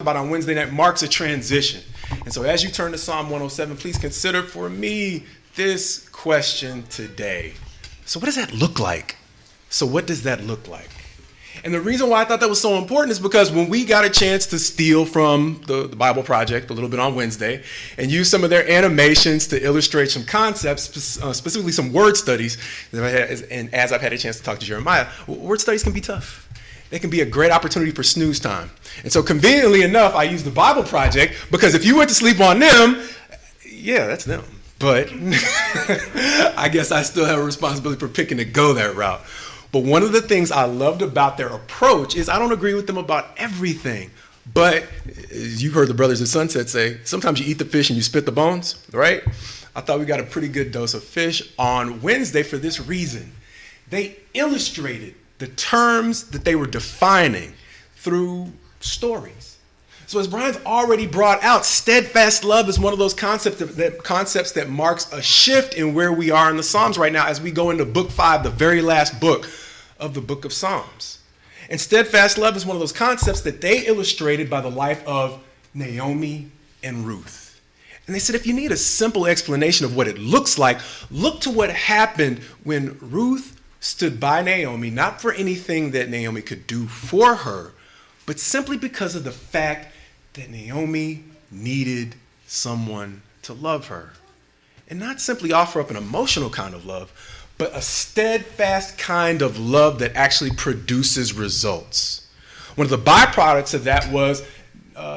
about on Wednesday night marks a transition. And so as you turn to Psalm 107, please consider for me this question today. So what does that look like? So what does that look like? And the reason why I thought that was so important is because when we got a chance to steal from the Bible Project a little bit on Wednesday and use some of their animations to illustrate some concepts, specifically some word studies, and as I've had a chance to talk to Jeremiah, word studies can be tough. They can be a great opportunity for snooze time. And so conveniently enough, I use the Bible Project because if you went to sleep on them, yeah, that's them. But I guess I still have a responsibility for picking to go that route. But one of the things I loved about their approach is I don't agree with them about everything. But as you've heard the Brothers of Sunset say, sometimes you eat the fish and you spit the bones, right? I thought we got a pretty good dose of fish on Wednesday for this reason. They illustrated the terms that they were defining through stories. So as Brian's already brought out, steadfast love is one of those concepts that marks a shift in where we are in the Psalms right now as we go into book 5, the very last book of the book of Psalms. And steadfast love is one of those concepts that they illustrated by the life of Naomi and Ruth. And they said, if you need a simple explanation of what it looks like, look to what happened when Ruth stood by Naomi, not for anything that Naomi could do for her, but simply because of the fact that Naomi needed someone to love her. And not simply offer up an emotional kind of love, but a steadfast kind of love that actually produces results. One of the byproducts of that was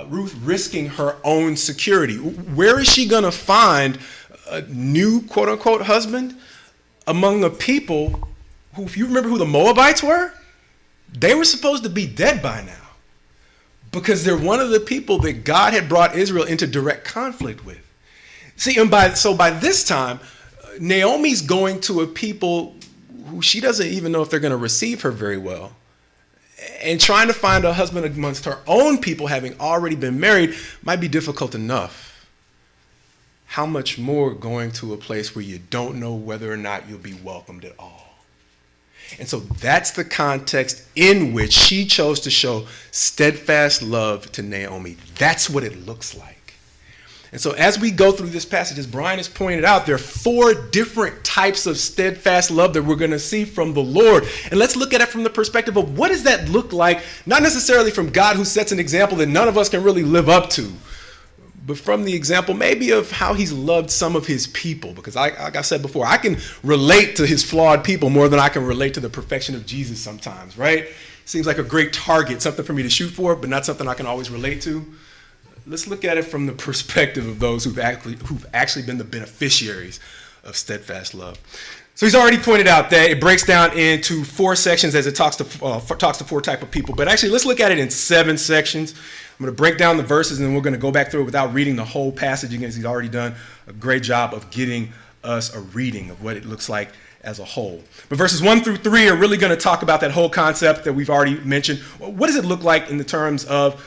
Ruth risking her own security. Where is she going to find a new quote-unquote husband? Among a people who, if you remember who the Moabites were, they were supposed to be dead by now because they're one of the people that God had brought Israel into direct conflict with. See, and by this time, Naomi's going to a people who she doesn't even know if they're going to receive her very well. And trying to find a husband amongst her own people, having already been married, might be difficult enough. How much more going to a place where you don't know whether or not you'll be welcomed at all? And so that's the context in which she chose to show steadfast love to Naomi. That's what it looks like. And so as we go through this passage, as Brian has pointed out, there are 4 different types of steadfast love that we're going to see from the Lord. And let's look at it from the perspective of what does that look like, not necessarily from God who sets an example that none of us can really live up to, but from the example maybe of how he's loved some of his people. Because like I said before, I can relate to his flawed people more than I can relate to the perfection of Jesus sometimes, right? Seems like a great target, something for me to shoot for, but not something I can always relate to. Let's look at it from the perspective of those who've actually been the beneficiaries of steadfast love. So he's already pointed out that it breaks down into 4 sections as it talks to 4 type of people. But actually, let's look at it in 7 sections. I'm going to break down the verses, and then we're going to go back through it without reading the whole passage again. He's already done a great job of getting us a reading of what it looks like as a whole. But verses 1 through 3 are really going to talk about that whole concept that we've already mentioned. What does it look like in the terms of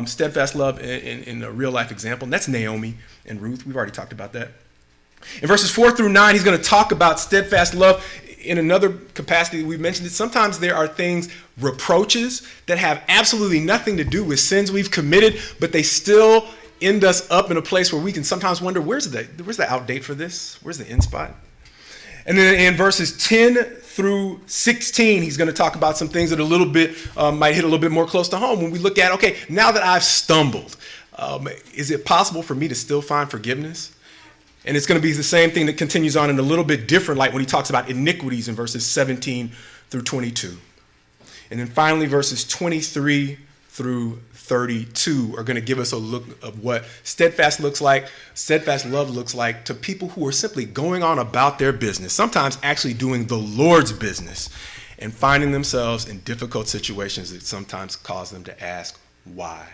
steadfast love in a real-life example? And that's Naomi and Ruth. We've already talked about that. In verses 4 through 9, he's going to talk about steadfast love in another capacity. We've mentioned it. Sometimes there are things, reproaches, that have absolutely nothing to do with sins we've committed, but they still end us up in a place where we can sometimes wonder, where's the outdate for this? Where's the end spot? And then in verses 10 through 16, he's going to talk about some things that a little bit might hit a little bit more close to home when we look at, okay, now that I've stumbled, is it possible for me to still find forgiveness? And it's going to be the same thing that continues on in a little bit different light when he talks about iniquities in verses 17 through 22. And then finally, verses 23 through 32 are going to give us a look of what steadfast love looks like to people who are simply going on about their business, sometimes actually doing the Lord's business, and finding themselves in difficult situations that sometimes cause them to ask why.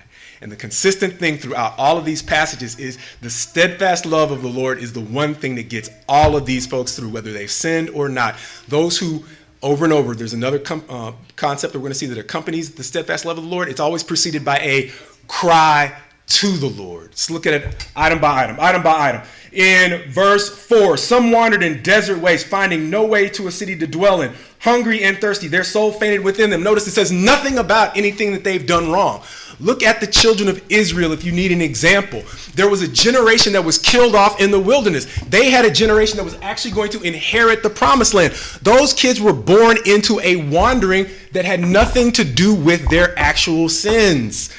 And the consistent thing throughout all of these passages is the steadfast love of the Lord is the one thing that gets all of these folks through, whether they've sinned or not. Those who, over and over, there's another concept that we're going to see that accompanies the steadfast love of the Lord. It's always preceded by a cry to the Lord. Let's look at it item by item, item by item. In verse 4, some wandered in desert wastes, finding no way to a city to dwell in, hungry and thirsty. Their soul fainted within them. Notice it says nothing about anything that they've done wrong. Look at the children of Israel if you need an example. There was a generation that was killed off in the wilderness. They had a generation that was actually going to inherit the promised land. Those kids were born into a wandering that had nothing to do with their actual sins.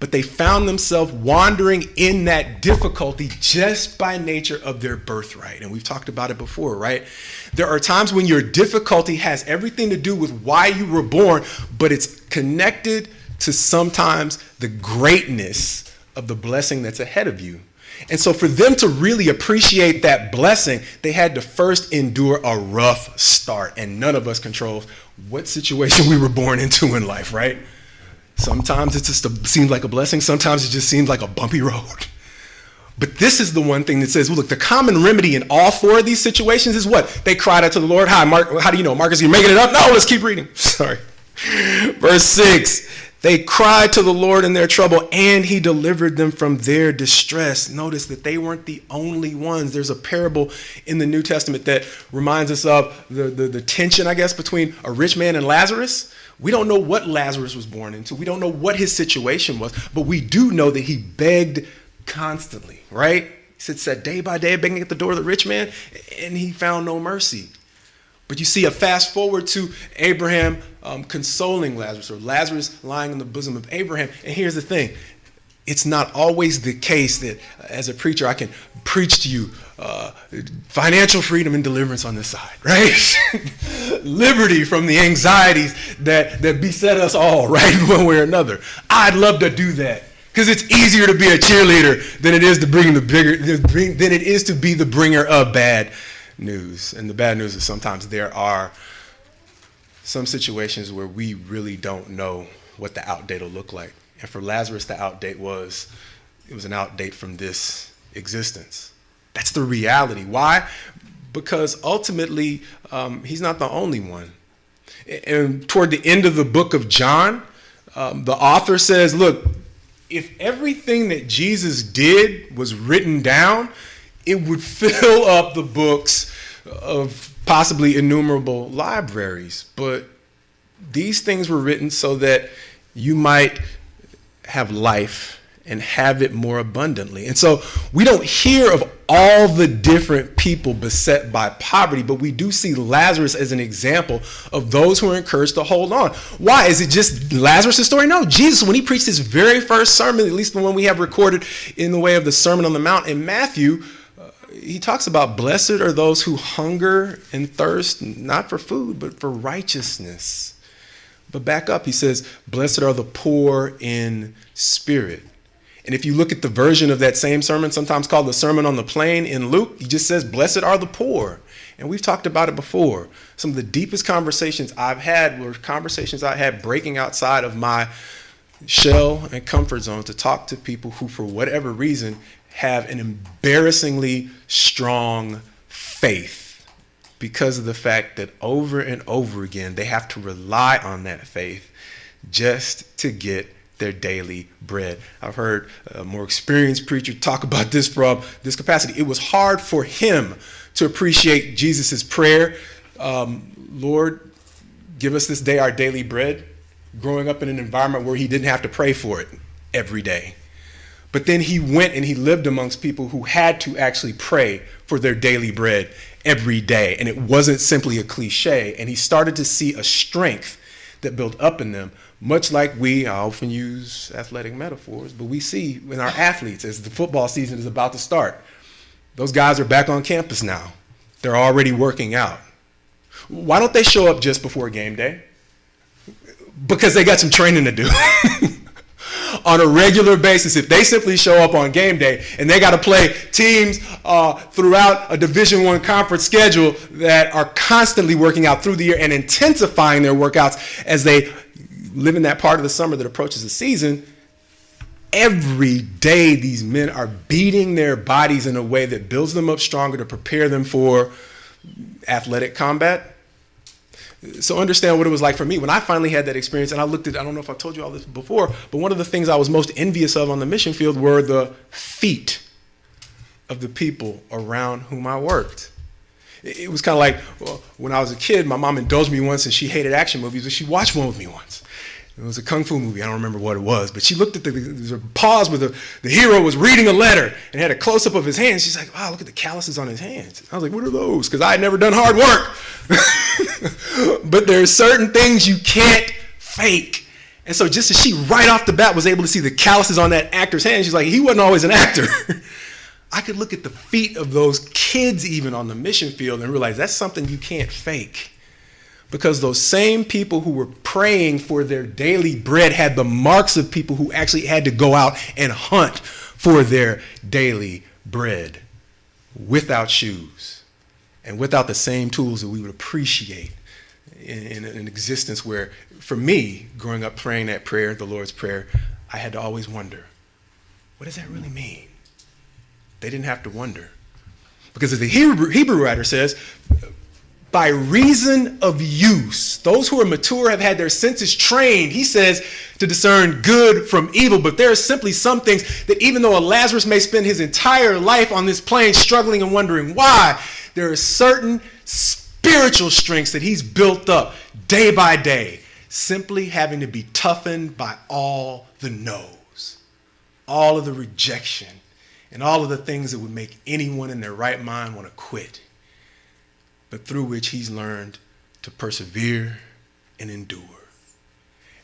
But they found themselves wandering in that difficulty just by nature of their birthright. And we've talked about it before, right? There are times when your difficulty has everything to do with why you were born, but it's connected to sometimes the greatness of the blessing that's ahead of you. And so for them to really appreciate that blessing, they had to first endure a rough start. And none of us control what situation we were born into in life, right? Sometimes it just seems like a blessing. Sometimes it just seems like a bumpy road. But this is the one thing that says, well, look, the common remedy in all four of these situations is what? They cried out to the Lord. Hi, Mark. How do you know? Marcus, you're making it up? No, let's keep reading. Sorry. Verse 6, they cried to the Lord in their trouble, and he delivered them from their distress. Notice that they weren't the only ones. There's a parable in the New Testament that reminds us of the tension, I guess, between a rich man and Lazarus. We don't know what Lazarus was born into. We don't know what his situation was, but we do know that he begged constantly, right? He said day by day, begging at the door of the rich man, and he found no mercy. But you see a fast forward to Abraham consoling Lazarus, or Lazarus lying in the bosom of Abraham. And here's the thing. It's not always the case that as a preacher, I can preach to you financial freedom and deliverance on this side, right? Liberty from the anxieties that beset us all, right, one way or another. I'd love to do that because it's easier to be a cheerleader than it is to be the bringer of bad news. And the bad news is sometimes there are some situations where we really don't know what the outdate will look like. And for Lazarus, the outdate was an outdate from this existence. That's the reality. Why? Because ultimately, he's not the only one. And toward the end of the book of John, the author says, look, if everything that Jesus did was written down, it would fill up the books of possibly innumerable libraries. But these things were written so that you might have life and have it more abundantly. And so we don't hear of all the different people beset by poverty, but we do see Lazarus as an example of those who are encouraged to hold on. Why? Is it just Lazarus' story? No. Jesus, when he preached his very first sermon, at least the one we have recorded in the way of the Sermon on the Mount in Matthew, he talks about blessed are those who hunger and thirst, not for food, but for righteousness. But back up, he says, blessed are the poor in spirit. And if you look at the version of that same sermon, sometimes called the Sermon on the Plain in Luke, he just says, blessed are the poor. And we've talked about it before. Some of the deepest conversations I've had were conversations I had breaking outside of my shell and comfort zone to talk to people who, for whatever reason, have an embarrassingly strong faith because of the fact that over and over again, they have to rely on that faith just to get their daily bread. I've heard a more experienced preacher talk about this from this capacity. It was hard for him to appreciate Jesus's prayer, Lord, give us this day our daily bread, growing up in an environment where he didn't have to pray for it every day. But then he went and he lived amongst people who had to actually pray for their daily bread every day. And it wasn't simply a cliche. And he started to see a strength that built up in them, much like I often use athletic metaphors, but we see in our athletes as the football season is about to start. Those guys are back on campus now. They're already working out. Why don't they show up just before game day? Because they got some training to do. On a regular basis, if they simply show up on game day and they got to play teams throughout a Division I conference schedule that are constantly working out through the year and intensifying their workouts as they live in that part of the summer that approaches the season, every day these men are beating their bodies in a way that builds them up stronger to prepare them for athletic combat. So understand what it was like for me when I finally had that experience. And I don't know if I've told you all this before, but one of the things I was most envious of on the mission field were the feet of the people around whom I worked. It was kind of like, well, when I was a kid, my mom indulged me once and she hated action movies, but she watched one with me once. It was a kung fu movie. I don't remember what it was, but she looked at there was a pause where the hero was reading a letter and had a close-up of his hands. She's like, wow, look at the calluses on his hands. I was like, what are those? Because I had never done hard work. But there are certain things you can't fake. And so just as she right off the bat was able to see the calluses on that actor's hands, she's like, he wasn't always an actor. I could look at the feet of those kids even on the mission field and realize that's something you can't fake. Because those same people who were praying for their daily bread had the marks of people who actually had to go out and hunt for their daily bread without shoes and without the same tools that we would appreciate in an existence where, for me, growing up praying that prayer, the Lord's Prayer, I had to always wonder, what does that really mean? They didn't have to wonder. Because as the Hebrew writer says, by reason of use, those who are mature have had their senses trained, he says, to discern good from evil. But there are simply some things that even though a Lazarus may spend his entire life on this plane struggling and wondering why, there are certain spiritual strengths that he's built up day by day, simply having to be toughened by all the no's, all of the rejection, and all of the things that would make anyone in their right mind want to quit, but through which he's learned to persevere and endure.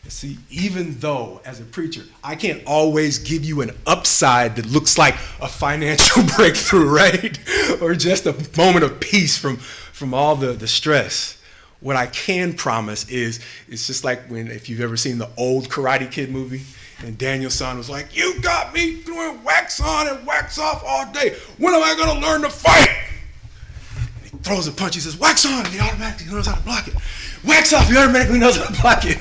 And see, even though, as a preacher, I can't always give you an upside that looks like a financial breakthrough, right? Or just a moment of peace from all the stress. What I can promise is, it's just like if you've ever seen the old Karate Kid movie, and Daniel's son was like, you got me doing wax on and wax off all day. When am I going to learn to fight? Throws a punch, he says, wax on, and he automatically knows how to block it. Wax off, he automatically knows how to block it.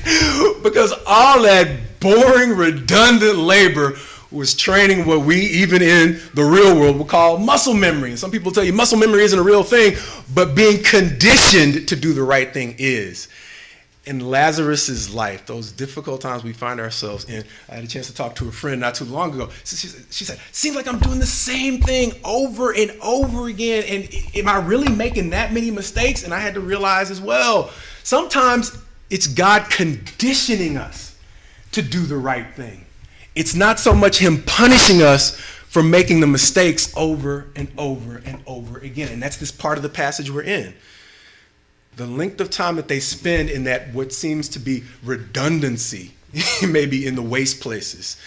Because all that boring, redundant labor was training what we, even in the real world, would call muscle memory. And some people tell you muscle memory isn't a real thing, but being conditioned to do the right thing is. In Lazarus's life, those difficult times we find ourselves in, I had a chance to talk to a friend not too long ago. She said, seems like I'm doing the same thing over and over again. And am I really making that many mistakes? And I had to realize as well, sometimes it's God conditioning us to do the right thing. It's not so much him punishing us for making the mistakes over and over and over again. And that's this part of the passage we're in. The length of time that they spend in that what seems to be redundancy, maybe in the waste places,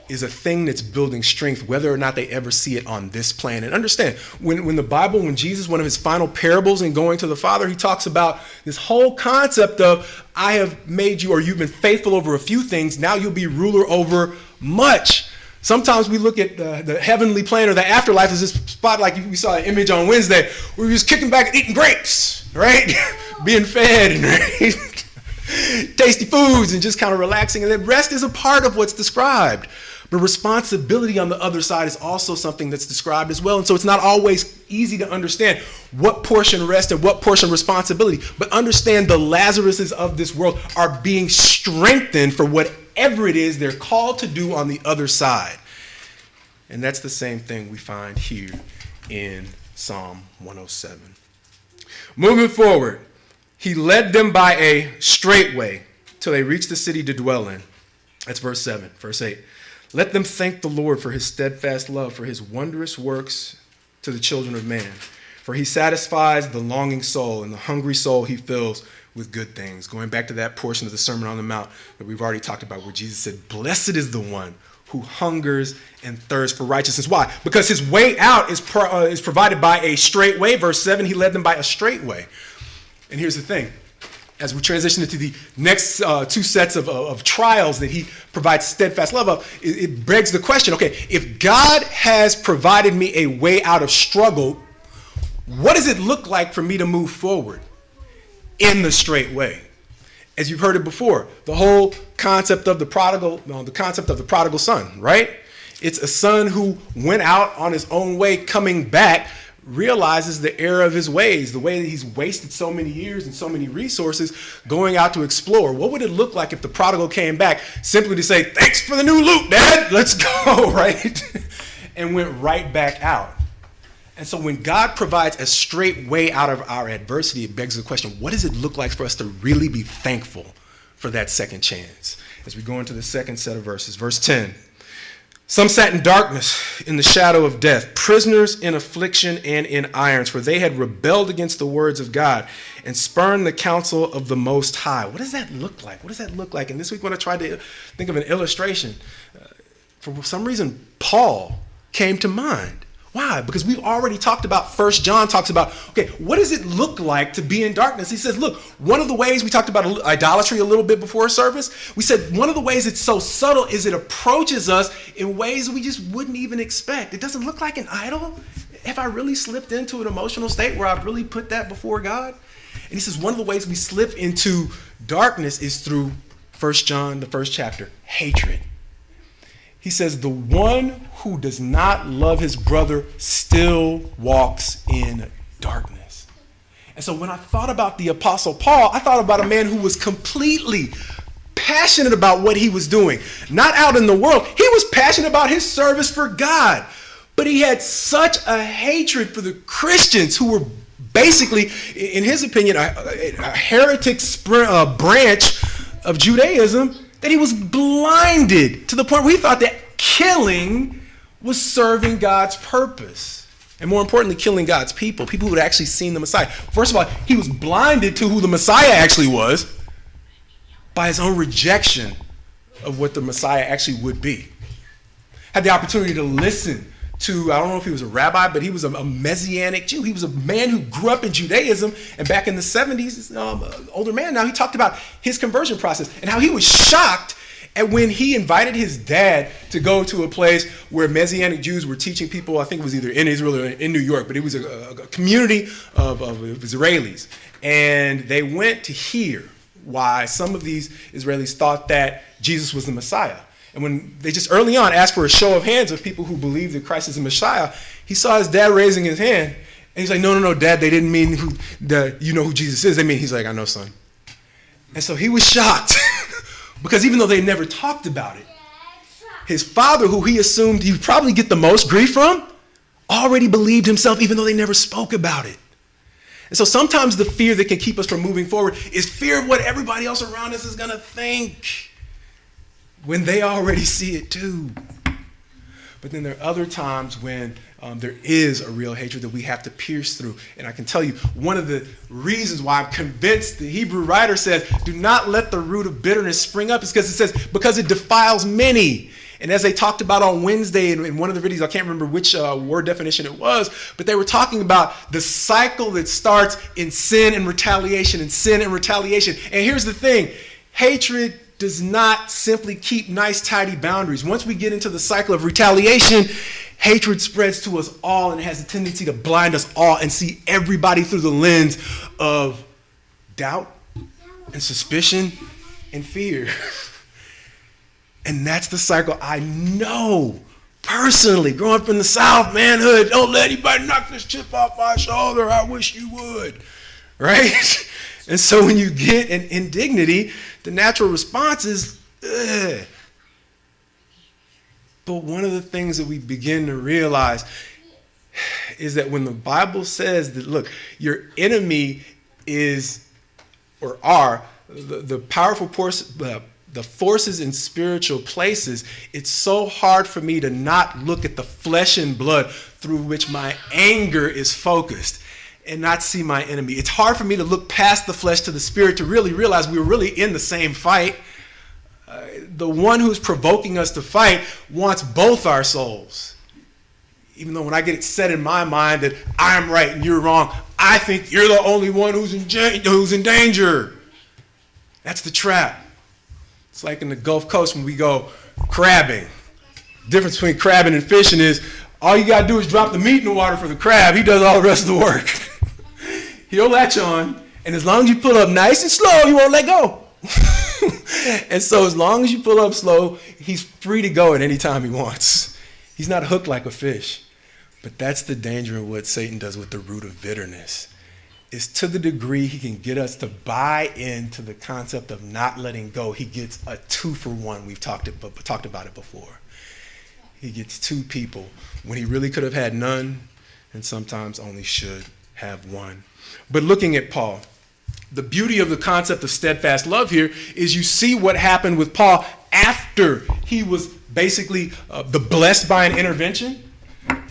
is a thing that's building strength, whether or not they ever see it on this plane. And understand, when the Bible, when Jesus, one of his final parables in going to the Father, he talks about this whole concept of, I have made you, or you've been faithful over a few things, now you'll be ruler over much. Sometimes we look at the heavenly plane or the afterlife as this spot, like we saw an image on Wednesday, where we're just kicking back and eating grapes, right? Being fed and right? Tasty foods and just kind of relaxing. And then rest is a part of what's described. But responsibility on the other side is also something that's described as well. And so it's not always easy to understand what portion rest and what portion responsibility. But understand the Lazaruses of this world are being strengthened for whatever it is they're called to do on the other side. And that's the same thing we find here in Psalm 107. Moving forward, he led them by a straight way till they reached the city to dwell in. That's verse 7. Verse 8. Let them thank the Lord for his steadfast love, for his wondrous works to the children of man. For he satisfies the longing soul, and the hungry soul he fills with good things. Going back to that portion of the Sermon on the Mount that we've already talked about, where Jesus said, blessed is the one who hungers and thirsts for righteousness. Why? Because his way out is provided by a straight way. Verse 7, he led them by a straight way. And here's the thing. As we transition into the next two sets of trials that he provides steadfast love of, it begs the question, okay, if God has provided me a way out of struggle, what does it look like for me to move forward in the straight way? As you've heard it before, the whole concept of the prodigal son, right? It's a son who went out on his own way, coming back, realizes the error of his ways, the way that he's wasted so many years and so many resources going out to explore. What would it look like if the prodigal came back simply to say, thanks for the new loot, Dad, let's go, right? And went right back out. And so when God provides a straight way out of our adversity, it begs the question, what does it look like for us to really be thankful for that second chance? As we go into the second set of verses, verse 10. Some sat in darkness, in the shadow of death, prisoners in affliction and in irons, for they had rebelled against the words of God and spurned the counsel of the Most High. What does that look like? What does that look like? And this week when I tried to think of an illustration, for some reason, Paul came to mind. Why? Because we've already talked about, 1 John talks about, okay, what does it look like to be in darkness? He says, look, one of the ways we talked about idolatry a little bit before service, we said one of the ways it's so subtle is it approaches us in ways we just wouldn't even expect. It doesn't look like an idol. Have I really slipped into an emotional state where I've really put that before God? And he says one of the ways we slip into darkness is through 1 John, the first chapter, hatred. He says, the one who does not love his brother still walks in darkness. And so when I thought about the Apostle Paul, I thought about a man who was completely passionate about what he was doing. Not out in the world. He was passionate about his service for God. But he had such a hatred for the Christians who were basically, in his opinion, a heretic branch of Judaism, that he was blinded to the point where he thought that killing was serving God's purpose. And more importantly, killing God's people who had actually seen the Messiah. First of all, he was blinded to who the Messiah actually was by his own rejection of what the Messiah actually would be. Had the opportunity to listen to, I don't know if he was a rabbi, but he was a Messianic Jew. He was a man who grew up in Judaism, and back in the 70s, older man now, he talked about his conversion process and how he was shocked at when he invited his dad to go to a place where Messianic Jews were teaching people. I think it was either in Israel or in New York, but it was a community of Israelis. And they went to hear why some of these Israelis thought that Jesus was the Messiah. And when they just early on asked for a show of hands of people who believed that Christ is the Messiah, he saw his dad raising his hand. And he's like, no, Dad, they didn't mean you know who Jesus is. They mean, he's like, I know, son. And so he was shocked because even though they never talked about it, his father, who he assumed he would probably get the most grief from, already believed himself even though they never spoke about it. And so sometimes the fear that can keep us from moving forward is fear of what everybody else around us is going to think, when they already see it too. But then there are other times when there is a real hatred that we have to pierce through. And I can tell you, one of the reasons why I'm convinced the Hebrew writer says, do not let the root of bitterness spring up, is because it says, because it defiles many. And as they talked about on Wednesday in one of the videos, I can't remember which word definition it was, but they were talking about the cycle that starts in sin and retaliation and sin and retaliation. And here's the thing, hatred does not simply keep nice, tidy boundaries. Once we get into the cycle of retaliation, hatred spreads to us all and it has a tendency to blind us all and see everybody through the lens of doubt and suspicion and fear. And that's the cycle I know personally. Growing up in the South, manhood, don't let anybody knock this chip off my shoulder. I wish you would. Right? And so when you get an indignity, the natural response is, ugh. But one of the things that we begin to realize is that when the Bible says that, look, your enemy is, or are, the powerful the forces in spiritual places, it's so hard for me to not look at the flesh and blood through which my anger is focused and not see my enemy. It's hard for me to look past the flesh to the spirit to really realize we're really in the same fight. The one who's provoking us to fight wants both our souls. Even though when I get it set in my mind that I'm right and you're wrong, I think you're the only one who's in danger. That's the trap. It's like in the Gulf Coast when we go crabbing. The difference between crabbing and fishing is all you got to do is drop the meat in the water for the crab. He does all the rest of the work. He'll latch on, and as long as you pull up nice and slow, he won't let go. And so as long as you pull up slow, he's free to go at any time he wants. He's not hooked like a fish. But that's the danger of what Satan does with the root of bitterness. Is to the degree he can get us to buy into the concept of not letting go, he gets a 2-for-1. We've talked about it before. He gets 2 people when he really could have had none, and sometimes only should have one. But looking at Paul, the beauty of the concept of steadfast love here is you see what happened with Paul after he was basically blessed by an intervention.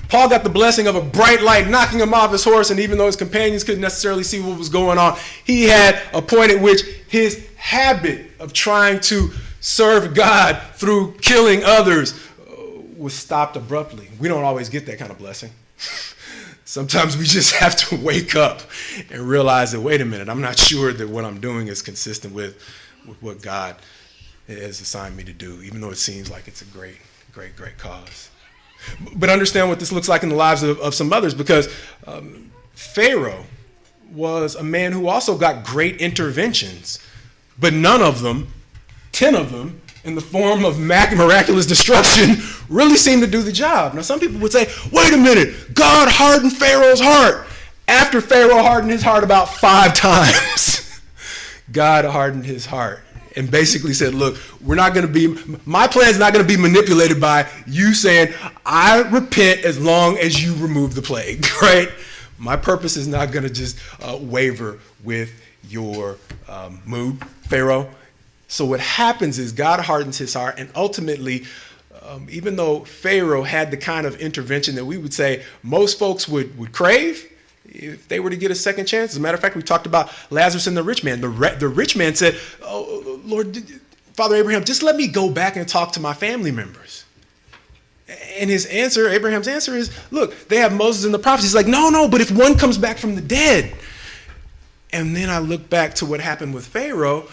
Paul got the blessing of a bright light knocking him off his horse, and even though his companions couldn't necessarily see what was going on, he had a point at which his habit of trying to serve God through killing others was stopped abruptly. We don't always get that kind of blessing. Sometimes we just have to wake up and realize that, wait a minute, I'm not sure that what I'm doing is consistent with what God has assigned me to do, even though it seems like it's a great, great, great cause. But understand what this looks like in the lives of some others, because Pharaoh was a man who also got great interventions, but none of them, 10 of them, in the form of miraculous destruction, really seemed to do the job. Now, some people would say, wait a minute, God hardened Pharaoh's heart. After Pharaoh hardened his heart about 5 times, God hardened his heart and basically said, look, my plan is not going to be manipulated by you saying, I repent as long as you remove the plague, right? My purpose is not going to just waver with your mood, Pharaoh. So what happens is God hardens his heart, and ultimately, even though Pharaoh had the kind of intervention that we would say most folks would crave if they were to get a second chance. As a matter of fact, we talked about Lazarus and the rich man. The rich man said, oh, Lord, Father Abraham, just let me go back and talk to my family members. And Abraham's answer is, look, they have Moses and the prophets. He's like, no, but if one comes back from the dead. And then I look back to what happened with Pharaoh,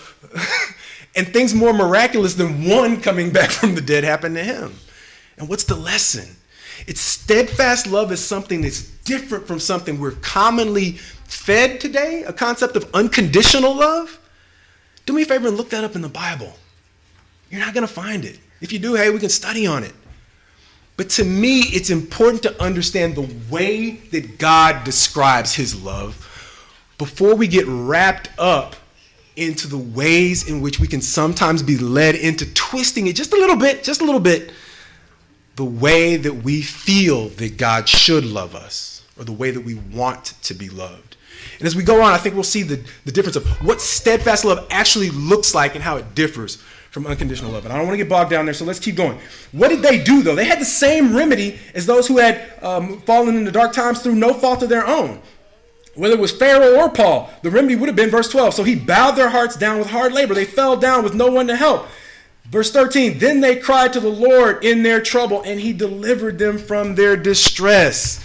and things more miraculous than one coming back from the dead happened to him. And what's the lesson? It's steadfast love is something that's different from something we're commonly fed today, a concept of unconditional love. Do me a favor and look that up in the Bible. You're not going to find it. If you do, hey, we can study on it. But to me, it's important to understand the way that God describes his love before we get wrapped up into the ways in which we can sometimes be led into twisting it just a little bit, the way that we feel that God should love us, or the way that we want to be loved. And as we go on, I think we'll see the difference of what steadfast love actually looks like and how it differs from unconditional love. And I don't want to get bogged down there, so let's keep going. What did they do, though? They had the same remedy as those who had fallen into dark times through no fault of their own. Whether it was Pharaoh or Paul, the remedy would have been verse 12. So he bowed their hearts down with hard labor. They fell down with no one to help. Verse 13, then they cried to the Lord in their trouble, and he delivered them from their distress.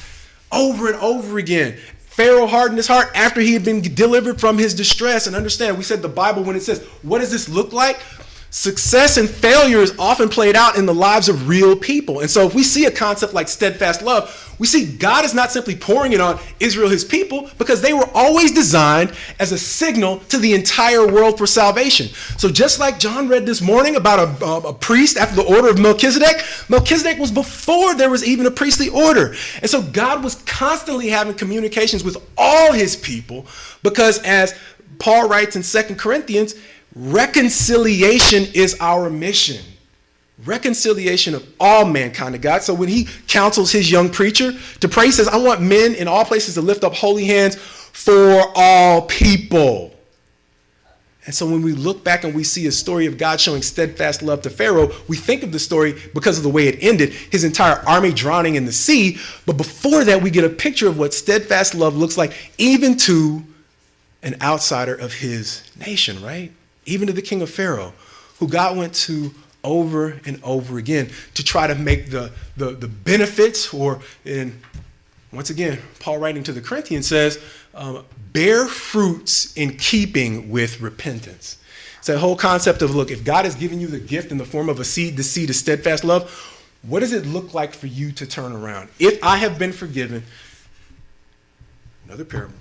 Over and over again, Pharaoh hardened his heart after he had been delivered from his distress. And understand, we said the Bible, when it says, what does this look like? Success and failure is often played out in the lives of real people. And so if we see a concept like steadfast love, we see God is not simply pouring it on Israel, his people, because they were always designed as a signal to the entire world for salvation. So just like John read this morning about a priest after the order of Melchizedek, Melchizedek was before there was even a priestly order. And so God was constantly having communications with all his people, because as Paul writes in 2 Corinthians, reconciliation is our mission. Reconciliation of all mankind to God. So when he counsels his young preacher to pray, he says, I want men in all places to lift up holy hands for all people. And so when we look back and we see a story of God showing steadfast love to Pharaoh, we think of the story because of the way it ended, his entire army drowning in the sea. But before that, we get a picture of what steadfast love looks like, even to an outsider of his nation, right? Even to the king of Pharaoh, who God went to over and over again to try to make the benefits, or once again, Paul writing to the Corinthians says, bear fruits in keeping with repentance. It's that whole concept of, look, if God has given you the gift in the form of a seed, the seed is steadfast love, what does it look like for you to turn around? If I have been forgiven, another parable.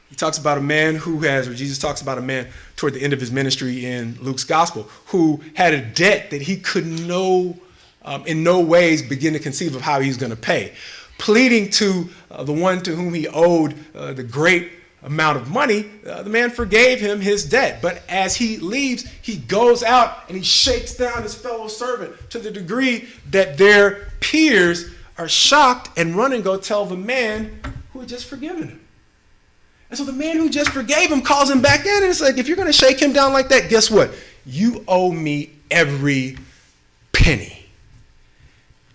He talks about a man Jesus talks about a man toward the end of his ministry in Luke's gospel who had a debt that he could no in no ways begin to conceive of how he's going to pay. Pleading to the one to whom he owed the great amount of money, the man forgave him his debt. But as he leaves, he goes out and he shakes down his fellow servant to the degree that their peers are shocked and run and go tell the man who had just forgiven him. And so the man who just forgave him calls him back in, and it's like, if you're going to shake him down like that, guess what? You owe me every penny.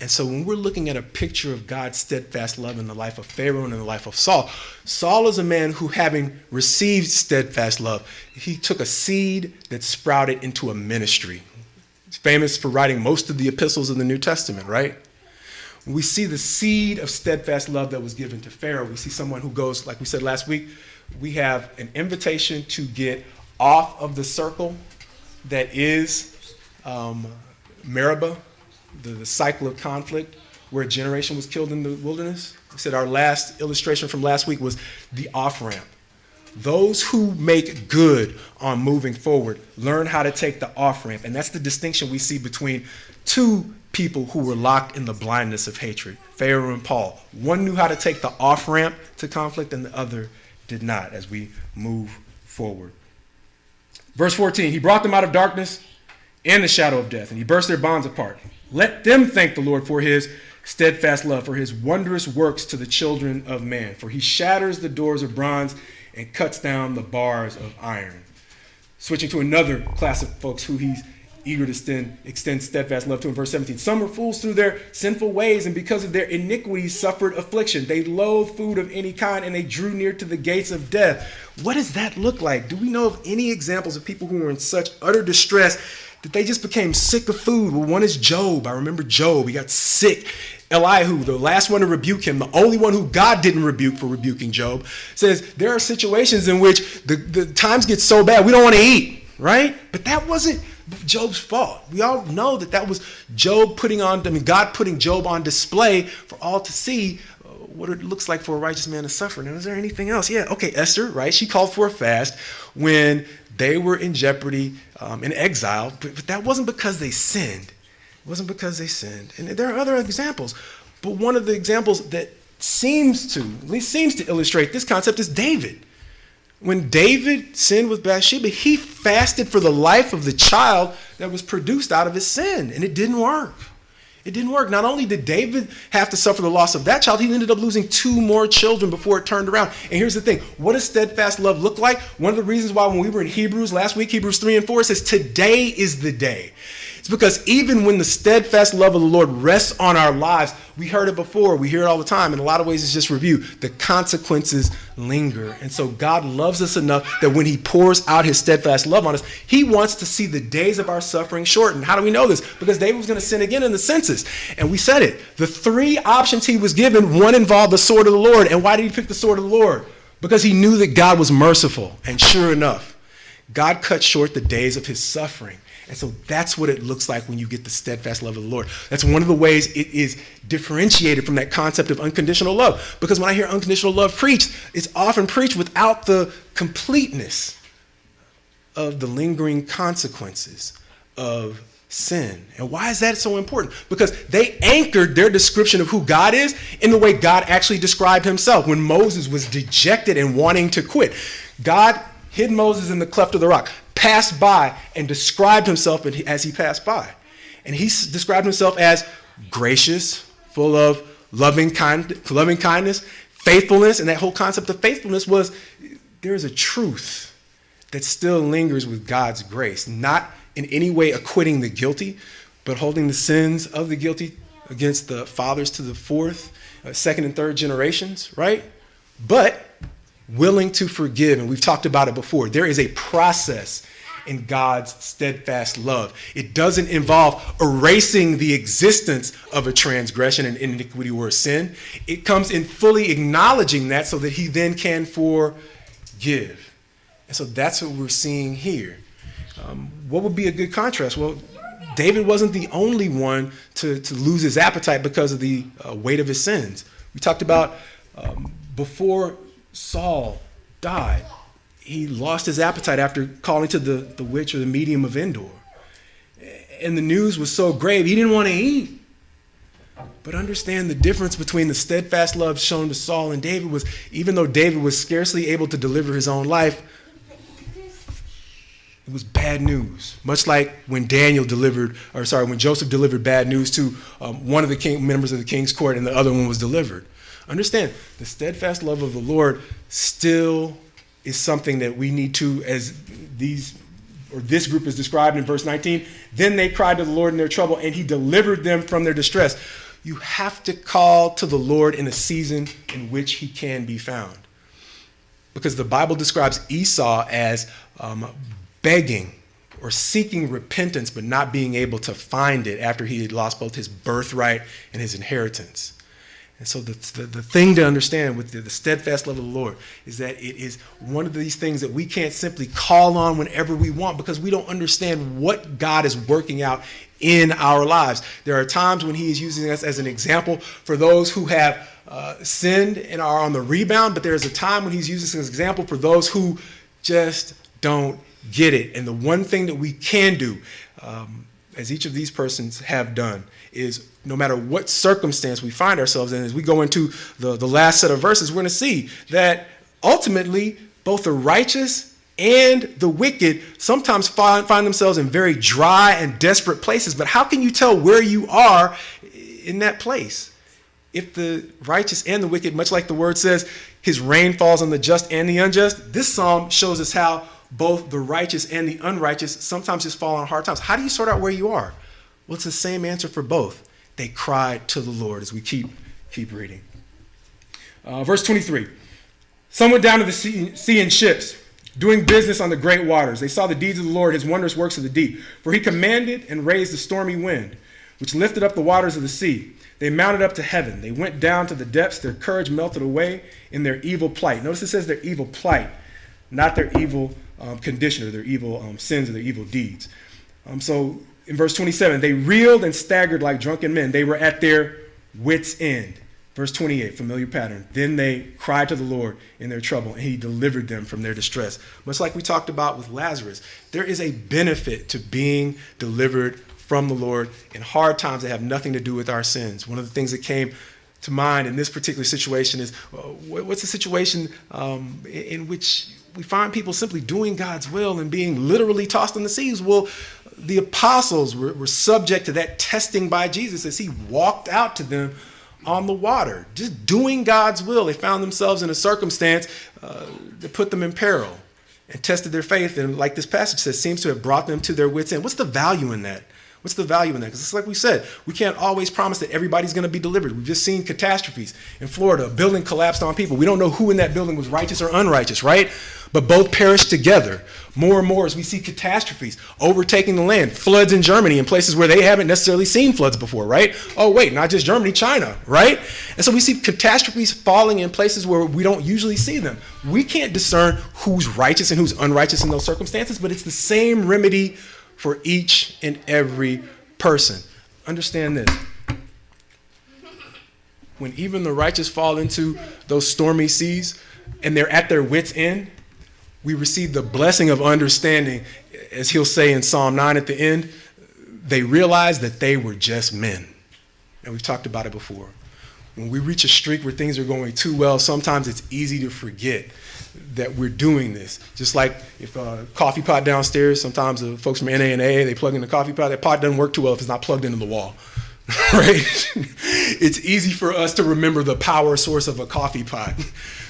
And so when we're looking at a picture of God's steadfast love in the life of Pharaoh and in the life of Saul, Saul is a man who, having received steadfast love, he took a seed that sprouted into a ministry. He's famous for writing most of the epistles of the New Testament, right? We see the seed of steadfast love that was given to Pharaoh. We see someone who goes, like we said last week, we have an invitation to get off of the circle that is Meribah, the cycle of conflict where a generation was killed in the wilderness. We said our last illustration from last week was the off-ramp. Those who make good on moving forward learn how to take the off-ramp. And that's the distinction we see between two people who were locked in the blindness of hatred, Pharaoh and Paul. One knew how to take the off-ramp to conflict and the other did not as we move forward. Verse 14, he brought them out of darkness and the shadow of death, and he burst their bonds apart. Let them thank the Lord for his steadfast love, for his wondrous works to the children of man. For he shatters the doors of bronze and cuts down the bars of iron. Switching to another class of folks who he's eager to extend steadfast love to in verse 17. Some were fools through their sinful ways, and because of their iniquities suffered affliction. They loathed food of any kind, and they drew near to the gates of death. What does that look like? Do we know of any examples of people who were in such utter distress that they just became sick of food? Well, one is Job. I remember Job. He got sick. Elihu, the last one to rebuke him, the only one who God didn't rebuke for rebuking Job, says there are situations in which the times get so bad we don't want to eat, right? But that wasn't Job's fault. We all know that was God putting Job on display for all to see what it looks like for a righteous man to suffer. Now, is there anything else? Yeah, okay, Esther, right? She called for a fast when they were in jeopardy, in exile, but that wasn't because they sinned. It wasn't because they sinned. And there are other examples, but one of the examples that seems to illustrate this concept is David. When David sinned with Bathsheba, he fasted for the life of the child that was produced out of his sin, and it didn't work. It didn't work. Not only did David have to suffer the loss of that child, he ended up losing 2 more children before it turned around. And here's the thing. What does steadfast love look like? One of the reasons why when we were in Hebrews last week, Hebrews 3 and 4, it says, today is the day. It's because even when the steadfast love of the Lord rests on our lives, we heard it before, we hear it all the time. In a lot of ways, it's just review. The consequences linger. And so God loves us enough that when he pours out his steadfast love on us, he wants to see the days of our suffering shortened. How do we know this? Because David was going to sin again in the census. And we said it. The 3 options he was given, one involved the sword of the Lord. And why did he pick the sword of the Lord? Because he knew that God was merciful. And sure enough, God cut short the days of his suffering. And so that's what it looks like when you get the steadfast love of the Lord. That's one of the ways it is differentiated from that concept of unconditional love. Because when I hear unconditional love preached, it's often preached without the completeness of the lingering consequences of sin. And why is that so important? Because they anchored their description of who God is in the way God actually described himself. When Moses was dejected and wanting to quit, God hid Moses in the cleft of the rock, passed by and described himself as he passed by. And he described himself as gracious, full of loving kindness, faithfulness. And that whole concept of faithfulness was there is a truth that still lingers with God's grace, not in any way acquitting the guilty, but holding the sins of the guilty against the fathers to the 4th, 2nd, and 3rd generations, right? But willing to forgive, and we've talked about it before. There is a process in God's steadfast love. It doesn't involve erasing the existence of a transgression, an iniquity, or a sin. It comes in fully acknowledging that so that he then can forgive. And so that's what we're seeing here. What would be a good contrast? Well, David wasn't the only one to lose his appetite because of the weight of his sins. We talked about before Saul died, he lost his appetite after calling to the witch or the medium of Endor. And the news was so grave, he didn't want to eat. But understand the difference between the steadfast love shown to Saul and David was, even though David was scarcely able to deliver his own life, it was bad news. Much like when when Joseph delivered bad news to one of the members of the king's court and the other one was delivered. Understand, the steadfast love of the Lord still is something that we need to, as this group is described in verse 19, then they cried to the Lord in their trouble and he delivered them from their distress. You have to call to the Lord in a season in which he can be found. Because the Bible describes Esau as begging or seeking repentance, but not being able to find it after he had lost both his birthright and his inheritance. And so the thing to understand with the steadfast love of the Lord is that it is one of these things that we can't simply call on whenever we want because we don't understand what God is working out in our lives. There are times when he is using us as an example for those who have sinned and are on the rebound, but there's a time when he's using us as an example for those who just don't get it. And the one thing that we can do, as each of these persons have done, is no matter what circumstance we find ourselves in, as we go into the last set of verses, we're going to see that ultimately both the righteous and the wicked sometimes find themselves in very dry and desperate places. But how can you tell where you are in that place? If the righteous and the wicked, much like the word says, his rain falls on the just and the unjust, this psalm shows us how both the righteous and the unrighteous sometimes just fall on hard times. How do you sort out where you are? Well, it's the same answer for both. They cried to the Lord, as we keep reading. Verse 23. Some went down to the sea in ships, doing business on the great waters. They saw the deeds of the Lord, his wondrous works of the deep. For he commanded and raised the stormy wind, which lifted up the waters of the sea. They mounted up to heaven. They went down to the depths. Their courage melted away in their evil plight. Notice it says their evil plight, not their evil condition or their evil sins or their evil deeds. So in verse 27, they reeled and staggered like drunken men. They were at their wits' end. Verse 28, familiar pattern. Then they cried to the Lord in their trouble, and he delivered them from their distress. Much like we talked about with Lazarus, there is a benefit to being delivered from the Lord in hard times that have nothing to do with our sins. One of the things that came to mind in this particular situation is, what's the situation in which we find people simply doing God's will and being literally tossed in the seas? Well, the apostles were subject to that testing by Jesus as he walked out to them on the water, just doing God's will. They found themselves in a circumstance that put them in peril and tested their faith. And like this passage says, seems to have brought them to their wits' end. What's the value in that? What's the value in that? Because it's like we said, we can't always promise that everybody's going to be delivered. We've just seen catastrophes in Florida. A building collapsed on people. We don't know who in that building was righteous or unrighteous, right? But both perished together. More and more as we see catastrophes overtaking the land. Floods in Germany in places where they haven't necessarily seen floods before, right? Oh, wait, not just Germany, China, right? And so we see catastrophes falling in places where we don't usually see them. We can't discern who's righteous and who's unrighteous in those circumstances, but it's the same remedy for each and every person. Understand this. When even the righteous fall into those stormy seas and they're at their wits' end, we receive the blessing of understanding, as he'll say in Psalm 9 at the end, they realized that they were just men. And we've talked about it before. When we reach a streak where things are going too well, sometimes it's easy to forget that we're doing this. Just like if a coffee pot downstairs, sometimes the folks from NA&A, they plug in the coffee pot. That pot doesn't work too well if it's not plugged into the wall, right? It's easy for us to remember the power source of a coffee pot.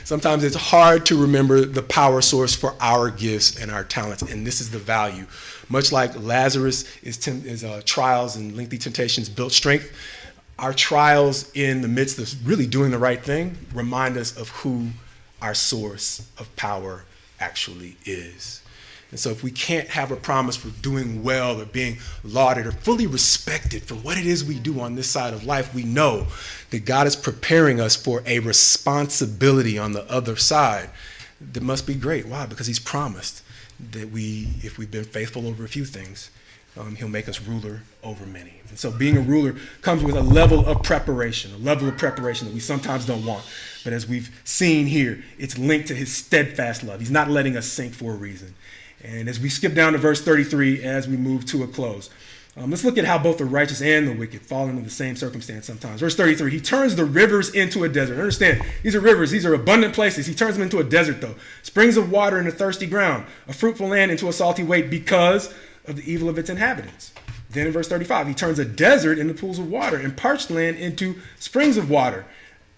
Sometimes it's hard to remember the power source for our gifts and our talents, and this is the value. Much like Lazarus is trials and lengthy temptations built strength, our trials in the midst of really doing the right thing remind us of who our source of power actually is. And so if we can't have a promise for doing well or being lauded or fully respected for what it is we do on this side of life, we know that God is preparing us for a responsibility on the other side that must be great. Why? Because he's promised that if we've been faithful over a few things, he'll make us ruler over many. And so being a ruler comes with a level of preparation that we sometimes don't want. But as we've seen here, it's linked to his steadfast love. He's not letting us sink for a reason. And as we skip down to verse 33, as we move to a close, Let's look at how both the righteous and the wicked fall into the same circumstance sometimes. Verse 33, he turns the rivers into a desert. Understand, these are rivers. These are abundant places. He turns them into a desert, though. Springs of water into thirsty ground. A fruitful land into a salty waste because of the evil of its inhabitants. Then in verse 35, he turns a desert into pools of water and parched land into springs of water.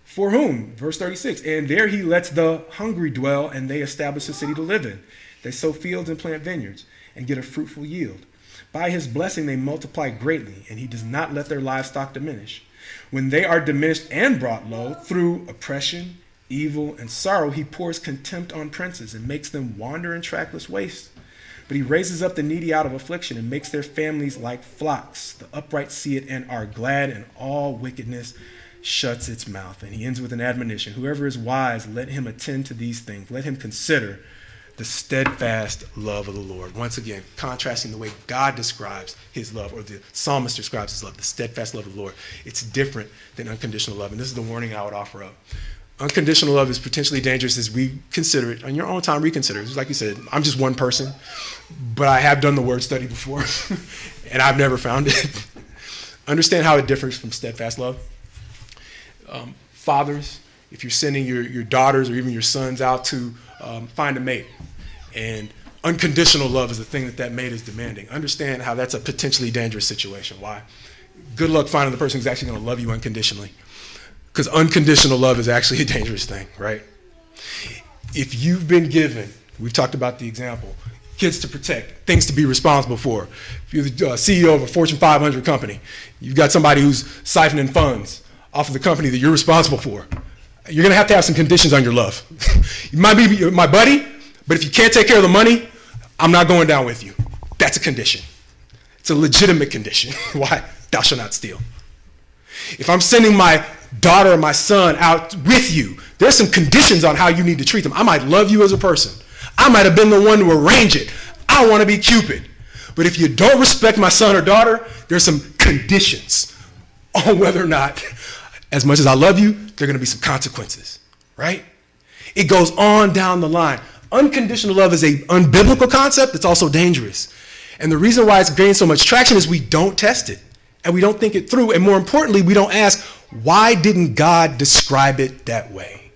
For whom? Verse 36, and there he lets the hungry dwell, and they establish a city to live in. They sow fields and plant vineyards and get a fruitful yield. By his blessing they multiply greatly, and he does not let their livestock diminish. When they are diminished and brought low through oppression, evil, and sorrow, he pours contempt on princes and makes them wander in trackless waste. But he raises up the needy out of affliction and makes their families like flocks. The upright see it and are glad, and all wickedness shuts its mouth. And he ends with an admonition. Whoever is wise, let him attend to these things. Let him consider the steadfast love of the Lord. Once again, contrasting the way God describes his love, or the psalmist describes his love, the steadfast love of the Lord. It's different than unconditional love. And this is the warning I would offer up. Unconditional love is potentially dangerous as we consider it. On your own time, reconsider it. Like you said, I'm just one person, but I have done the word study before, and I've never found it. Understand how it differs from steadfast love. Fathers, if you're sending your daughters or even your sons out to find a mate, and unconditional love is the thing that mate is demanding, understand how that's a potentially dangerous situation. Why? Good luck finding the person who's actually going to love you unconditionally, because unconditional love is actually a dangerous thing, right? If you've been given, we've talked about the example, kids to protect, things to be responsible for. If you're the CEO of a Fortune 500 company, you've got somebody who's siphoning funds off of the company that you're responsible for, you're going to have some conditions on your love. You might be my buddy, but if you can't take care of the money, I'm not going down with you. That's a condition. It's a legitimate condition. Why? Thou shalt not steal. If I'm sending my daughter or my son out with you, there's some conditions on how you need to treat them. I might love you as a person. I might have been the one to arrange it. I want to be Cupid. But if you don't respect my son or daughter, there's some conditions on whether or not, as much as I love you, there are going to be some consequences, right? It goes on down the line. Unconditional love is an unbiblical concept. It's also dangerous. And the reason why it's gained so much traction is we don't test it, and we don't think it through. And more importantly, we don't ask, why didn't God describe it that way?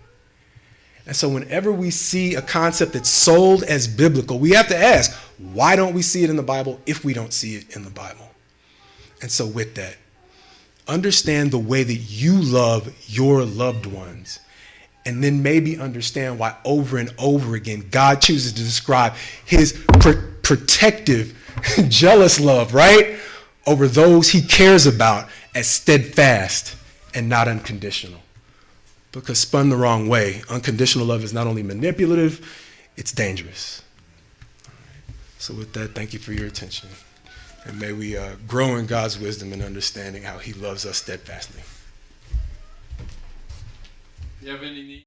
And so whenever we see a concept that's sold as biblical, we have to ask, why don't we see it in the Bible if we don't see it in the Bible? And so with that, understand the way that you love your loved ones, and then maybe understand why over and over again God chooses to describe his protective, jealous love, right, over those he cares about as steadfast and not unconditional. Because spun the wrong way, unconditional love is not only manipulative, it's dangerous. So with that, thank you for your attention. And may we grow in God's wisdom and understanding how he loves us steadfastly. You have any need?